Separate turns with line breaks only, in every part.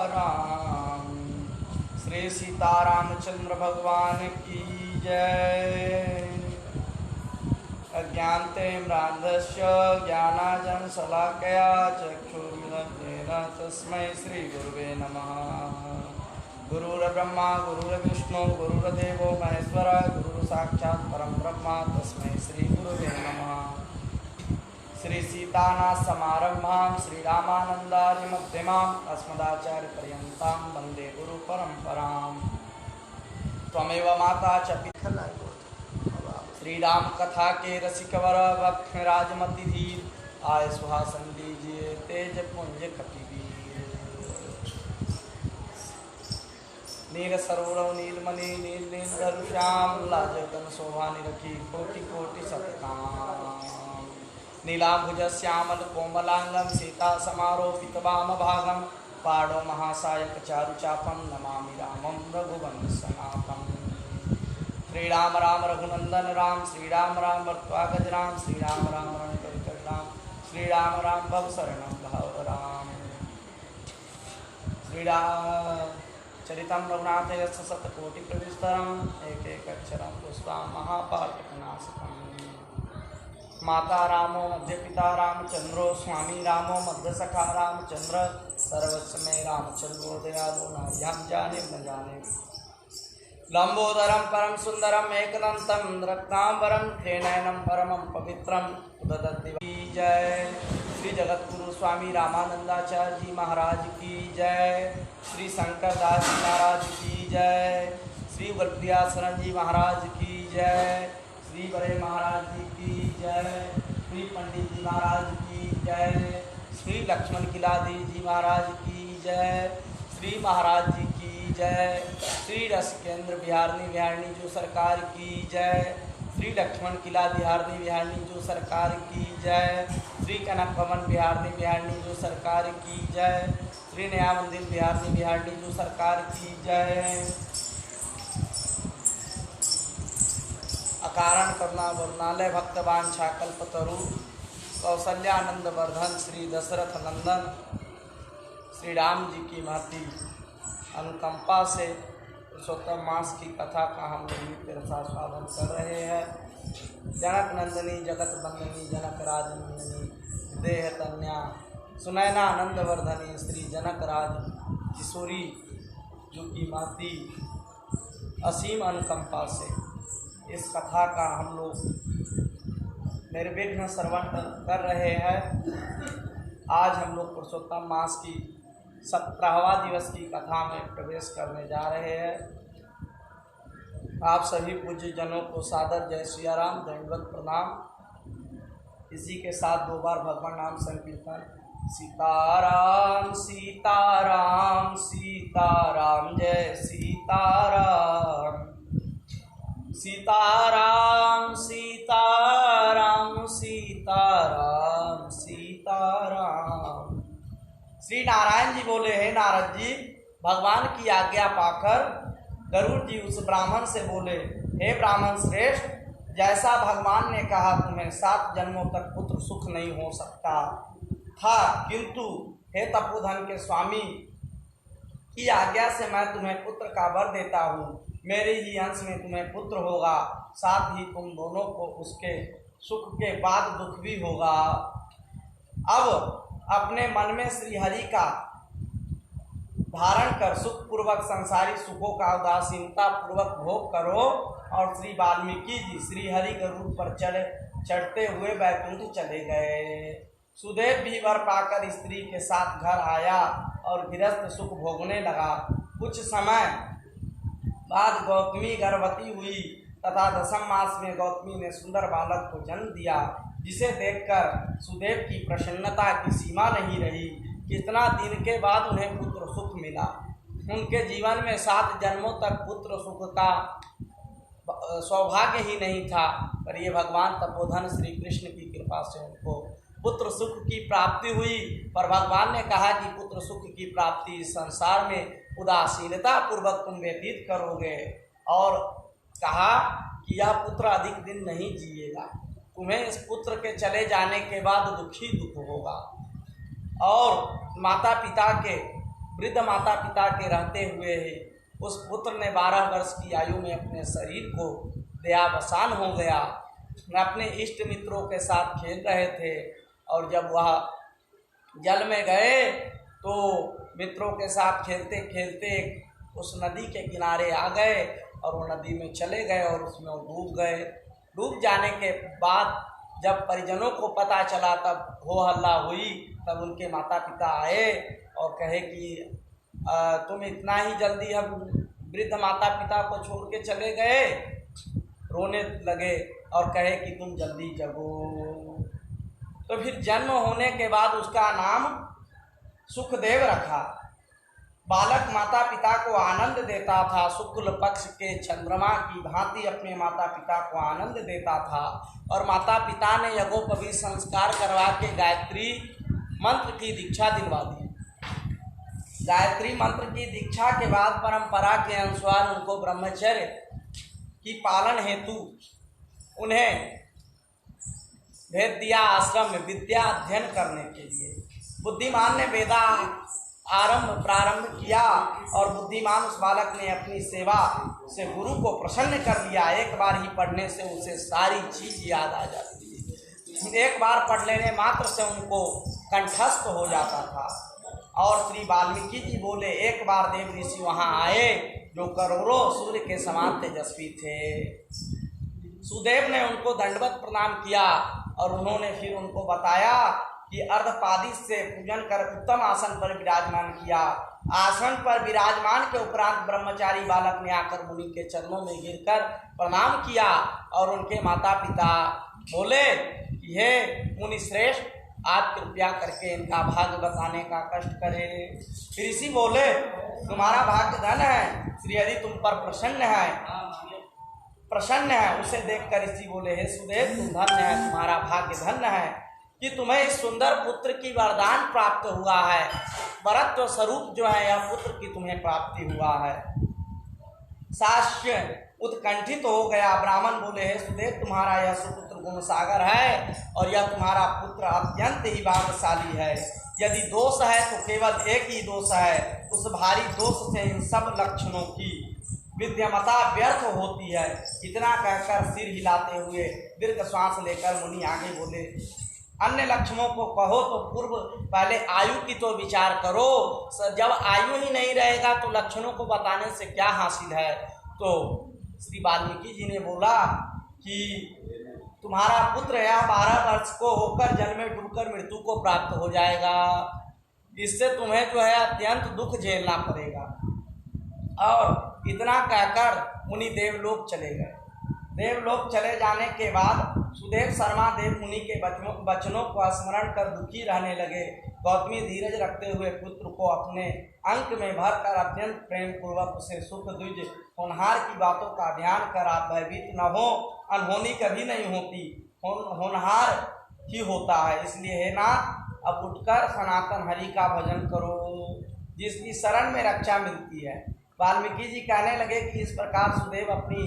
राम। श्री सीतारामचंद्र भगवान की जय। अज्ञानतिमिरान्धस्य ज्ञानाञ्जनशलाकया चक्षुरुन्मिलितं तस्मै श्रीगुरुवे नमः। गुरुर्ब्रह्मा गुरुर्विष्णु गुरुर्देवो महेश्वर गुरुर्साक्षात् परं ब्रह्म तस्मै श्रीगुरुवे नमः। श्री सीतानाथ समारंभां श्रीरामानन्दादिमध्यमाम् अस्मदाचार्यपर्यन्तां वन्दे गुरुपरम्परां। त्वमेव माता च पिता। श्री राम कथा के रसिकवर भक्त राजमति धीर आय सुहासन दीजिए तेज पुंज कपिवीर। नील सरोवर नीलमणि नील नील श्याम लाजगन शोभा निरखी कोटि कोटि सतकाम। नीलांबुज श्यामल कोमलांगम सीता समारोपित वाम भागम पाड़ो महासायक चारु चापम नमामि रामं रघुवंशनाथम। श्री राम राम रघुनंदन राम श्री राम राम भक्तवागज राम श्री राम राम रणकरिकर राम श्री राम राम भव शरणं भव राम। श्री राम चरितम रघुनाथ यस्य शतकोटि प्रविस्तरम एक एक अक्षरम पुष्पम महापाटकनाशकम। माता रामो मध्य पिता रामचंद्रो स्वामी रामो मध्य सखा रामचंद्र सर्वस्व में रामचंद्रो दयालु नार्यां जाने न जाने। लंबोदरम परम सुंदरम एकदंतम रत्नांबरम त्रिनयनम परमं पवित्रम उददति की जय। श्री जगतगुरु स्वामी रामानंदाचार्य जी महाराज की जय। श्री शंकरदास जी महाराज की जय। श्री वल्लभियाशरण जी महाराज की जय। श्री बड़े महाराज जी की जय। श्री पंडित जी महाराज की जय। श्री लक्ष्मण किलादी जी महाराज की जय। श्री महाराज जी की जय। श्री रसिकेंद्र बिहारनी बिहारनी जो सरकार की जय। श्री लक्ष्मण किला बिहारनी बिहारनी जो सरकार की जय। श्री कनक भवन बिहारनी बिहारनी जो सरकार की जय। श्री नया मंदिर बिहारनी बिहारनी जो सरकार की जय। अकारण करुणा वरुणालय भक्तवांछा कल्पतरु कौशल्यानंद वर्धन श्री दशरथ नंदन श्री राम जी की महती अनुकंपा से पुरुषोत्तम मास की कथा का हम लोग नित्य रसास्वादन कर रहे हैं। जनक नंदनी जगत बंदनी जनक राजनंदनी देह तन्या सुनैना आनंद वर्धनी श्री जनक राज किशोरी जो की महती असीम अनुकंपा से इस कथा का हम लोग निर्विघ्न श्रवण कर रहे हैं। आज हम लोग पुरुषोत्तम मास की 17वां दिवस की कथा में प्रवेश करने जा रहे हैं। आप सभी पूज्य जनों को सादर जय सिया राम दंडवत प्रणाम। इसी के साथ 2 बार भगवान नाम संकीर्तन। सीताराम सीताराम सीताराम जय सीताराम। सीताराम सीताराम सीताराम सीताराम। श्री नारायण जी बोले, हे नारद जी, भगवान की आज्ञा पाकर गरुड़ जी उस ब्राह्मण से बोले, हे ब्राह्मण श्रेष्ठ, जैसा भगवान ने कहा तुम्हें 7 जन्मों तक पुत्र सुख नहीं हो सकता था, किंतु हे तपोधन के स्वामी की आज्ञा से मैं तुम्हें पुत्र का वर देता हूँ। मेरे ही अंश में तुम्हें पुत्र होगा, साथ ही तुम दोनों को उसके सुख के बाद दुख भी होगा। अब अपने मन में श्री हरि का धारण कर सुखपूर्वक संसारी सुखों का उदासीनता पूर्वक भोग करो। और श्री वाल्मीकि जी श्री हरि गरुड़ पर चढ़ते हुए बैकुंठ चले गए। सुदेव भी वर पाकर स्त्री के साथ घर आया और गृहस्थ सुख भोगने लगा। कुछ समय बाद गौतमी गर्भवती हुई तथा 10वें मास में गौतमी ने सुंदर बालक को जन्म दिया, जिसे देखकर सुदेव की प्रसन्नता की सीमा नहीं रही। कितना दिन के बाद उन्हें पुत्र सुख मिला। उनके जीवन में 7 जन्मों तक पुत्र सुख का सौभाग्य ही नहीं था, पर ये भगवान तपोधन श्री कृष्ण की कृपा से उनको पुत्र सुख की प्राप्ति हुई। पर भगवान ने कहा कि पुत्र सुख की प्राप्ति इस संसार में उदासीनता पूर्वक तुम व्यतीत करोगे, और कहा कि यह पुत्र अधिक दिन नहीं जिएगा, तुम्हें इस पुत्र के चले जाने के बाद दुख ही दुख होगा। और माता पिता के वृद्ध माता पिता के रहते हुए उस पुत्र ने 12 वर्ष की आयु में अपने शरीर को देहावसान हो गया। अपने इष्ट मित्रों के साथ खेल रहे थे और जब वह जल में गए तो मित्रों के साथ खेलते खेलते उस नदी के किनारे आ गए और वो नदी में चले गए और उसमें वो डूब गए। डूब जाने के बाद जब परिजनों को पता चला तब हो हल्ला हुई। तब उनके माता पिता आए और कहे कि तुम इतना ही जल्दी हम वृद्ध माता पिता को छोड़ के चले गए। रोने लगे और कहे कि तुम जल्दी जगो। तो फिर जन्म होने के बाद उसका नाम सुखदेव रखा। बालक माता पिता को आनंद देता था, शुक्ल पक्ष के चंद्रमा की भांति अपने माता पिता को आनंद देता था। और माता पिता ने यज्ञोपवीत संस्कार करवा के गायत्री मंत्र की दीक्षा दिलवा दी। गायत्री मंत्र की दीक्षा के बाद परंपरा के अनुसार उनको ब्रह्मचर्य की पालन हेतु उन्हें भेज दिया आश्रम में विद्या अध्ययन करने के लिए। बुद्धिमान ने वेदा प्रारंभ किया और बुद्धिमान उस बालक ने अपनी सेवा से गुरु को प्रसन्न कर लिया। एक बार ही पढ़ने से उसे सारी चीज याद आ जाती है। एक बार पढ़ लेने मात्र से उनको कंठस्थ हो जाता था। और श्री वाल्मीकि जी बोले, एक बार देव ऋषि वहाँ आए जो करोड़ों सूर्य के समान तेजस्वी थे। सुदेव ने उनको दंडवत प्रणाम किया और उन्होंने फिर उनको बताया कि अर्धपादी से पूजन कर उत्तम आसन पर विराजमान किया। आसन पर विराजमान के उपरांत ब्रह्मचारी बालक ने आकर मुनि के चरणों में गिरकर प्रणाम किया और उनके माता पिता बोले कि हे मुनि श्रेष्ठ, आप कृपया करके इनका भाग्य बताने का कष्ट करें। ऋषि बोले, तुम्हारा भाग्य धन है, श्री हरि तुम पर प्रसन्न है। उसे देखकर ऋषि बोले, हे सुदेव तुम धन्य है, तुम्हारा भाग्य धन्य है कि तुम्हें इस सुंदर पुत्र की वरदान प्राप्त हुआ है। वरत्व स्वरूप जो है यह पुत्र की तुम्हें प्राप्ति हुआ है। साक्ष्य उत्कंठित हो गया। ब्राह्मण बोले, हे सुदेव तुम्हारा यह सुपुत्र गुण सागर है और यह तुम्हारा पुत्र अत्यंत ही भाग्यशाली है। यदि दोष है तो केवल एक ही दोष है, उस भारी दोष से इन सब लक्षणों की विद्यमता व्यर्थ होती है। इतना कहकर सिर हिलाते हुए दीर्घ श्वास लेकर मुनि आगे बोले, अन्य लक्षणों को कहो तो पूर्व पहले आयु की तो विचार करो। जब आयु ही नहीं रहेगा तो लक्षणों को बताने से क्या हासिल है। तो श्री वाल्मीकि जी ने बोला कि तुम्हारा पुत्र यह 12 वर्ष को होकर जल में डूबकर मृत्यु को प्राप्त हो जाएगा। इससे तुम्हें जो है अत्यंत दुख झेलना पड़ेगा। और इतना कहकर मुनि देवलोक चले गए। देवलोक चले जाने के बाद सुदेव शर्मा देव मुनि के वचनों को स्मरण कर दुखी रहने लगे। गौतमी धीरज रखते हुए पुत्र को अपने अंक में भरकर अत्यंत प्रेम पूर्वक उसे सुख द्विज होनहार की बातों का ध्यान कर आप भयभीत न हो। अनहोनी कभी नहीं होती, होनहार ही होता है। इसलिए हे नाथ अब उठकर सनातन हरि का भजन करो, जिसकी शरण में रक्षा मिलती है। वाल्मीकि जी कहने लगे कि इस प्रकार सुदेव अपनी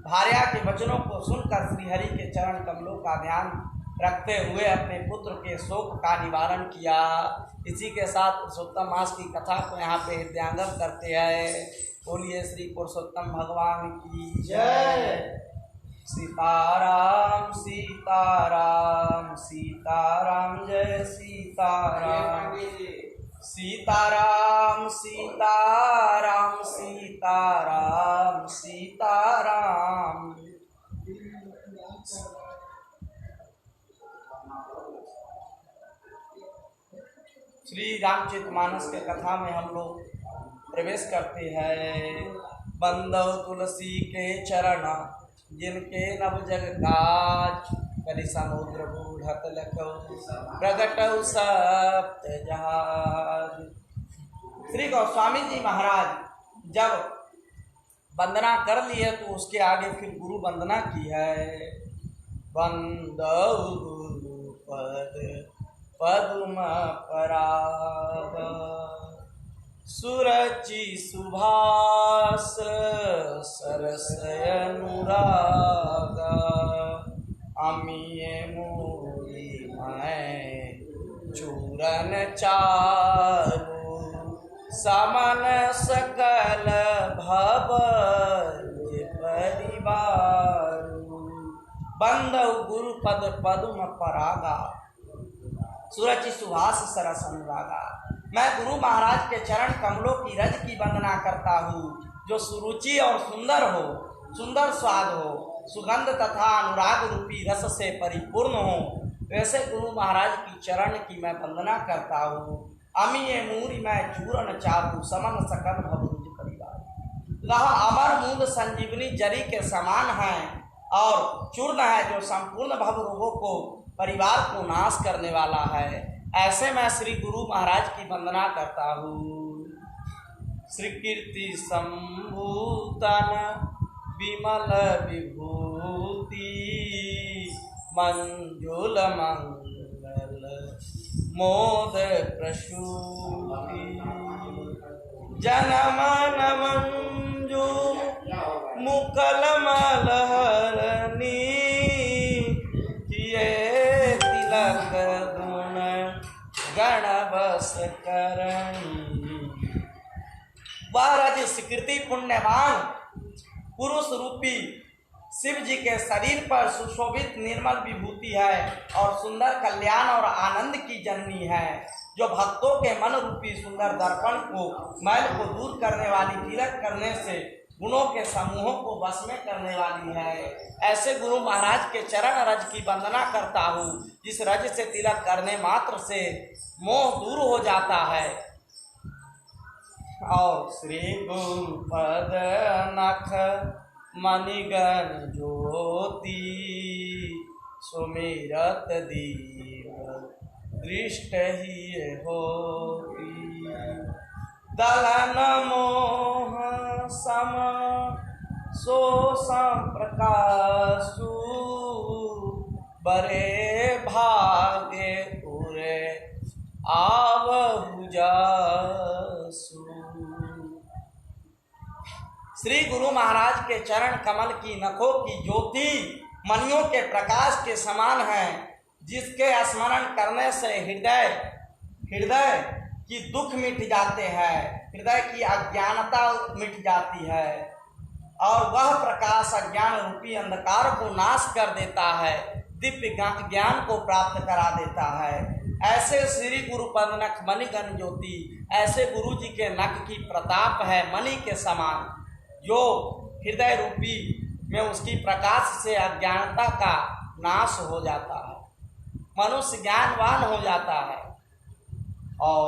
भार्या के वचनों को सुनकर श्री हरि के चरण कमलों का ध्यान रखते हुए अपने पुत्र के शोक का निवारण किया। इसी के साथ पुरुषोत्तम मास की कथा को यहाँ पे हृदयांगम करते हैं। बोलिए श्री पुरुषोत्तम भगवान की जय। सीताराम सीताराम सीताराम जय सीताराम। सीताराम सीताराम सीताराम सीताराम। श्री रामचरितमानस के कथा में हम लोग प्रवेश करते हैं। बंदव तुलसी के चरण जिनके नव जग काज, कलि समुद्र बूढ़त लखौ प्रगटौ सप्त जहाज। श्री गोस्वामी जी महाराज जब वंदना कर ली है तो उसके आगे फिर गुरु वंदना की है। वंदौ गुरु पद पद्म पराग, सुरचि सुभास सरस अनुराग। अमीय मूरी मैं चूरन चारु, समन सकल भव परिवार, बंधु गुरु पद पद्म परागा, सूरज सुहास सरस अनुरागा। मैं गुरु महाराज के चरण कमलों की रज की वंदना करता हूँ, जो सुरुचि और सुंदर हो, सुंदर स्वाद हो, सुगंध तथा अनुराग रूपी रस से परिपूर्ण हो, वैसे गुरु महाराज की चरण की मैं वंदना करता हूँ। अमीय मूरी मैं चूरन चाहूँ, समन सकल भवरुज परिवार। वह अमर मूल संजीवनी जरी के समान है और चूर्ण है, जो संपूर्ण भव रोगों को, परिवार को नाश करने वाला है। ऐसे मैं श्री गुरु महाराज की वंदना करता हूँ। श्री कीर्ति संभूतन विमल विभूति, मंजुल मंगल मोद प्रसूति, जनमन मंजू मुकल मलहरनी, किए तिलक गुण गण बस करणी। वह रज स्वीकृति पुण्यवान पुरुष रूपी शिव जी के शरीर पर सुशोभित निर्मल विभूति है और सुंदर कल्याण और आनंद की जननी है, जो भक्तों के मन रूपी सुंदर दर्पण को, मैल को दूर करने वाली, तिलक करने से गुणों के समूहों को वश में करने वाली है। ऐसे गुरु महाराज के चरण रज की वंदना करता हूँ, जिस रज से तिलक करने मात्र से मोह दूर हो जाता है। और श्री गुरु पद नख मणिगण ज्योति, सुमिरत दीन दृष्ट ही होती, दलन मोह सम सो प्रकाशु, बरे भागे उरे आवहु जासु। श्री गुरु महाराज के चरण कमल की नखों की ज्योति मणियों के प्रकाश के समान है, जिसके स्मरण करने से हृदय की दुख मिट जाते हैं, हृदय की अज्ञानता मिट जाती है, और वह प्रकाश अज्ञान रूपी अंधकार को नाश कर देता है, दिव्य ज्ञान को प्राप्त करा देता है। ऐसे श्री गुरु पद नख मणिगण ज्योति, ऐसे गुरु जी के नख की प्रताप है मणि के समान, जो हृदय रूपी में उसकी प्रकाश से अज्ञानता का नाश हो जाता है, मनुष्य ज्ञानवान हो जाता है और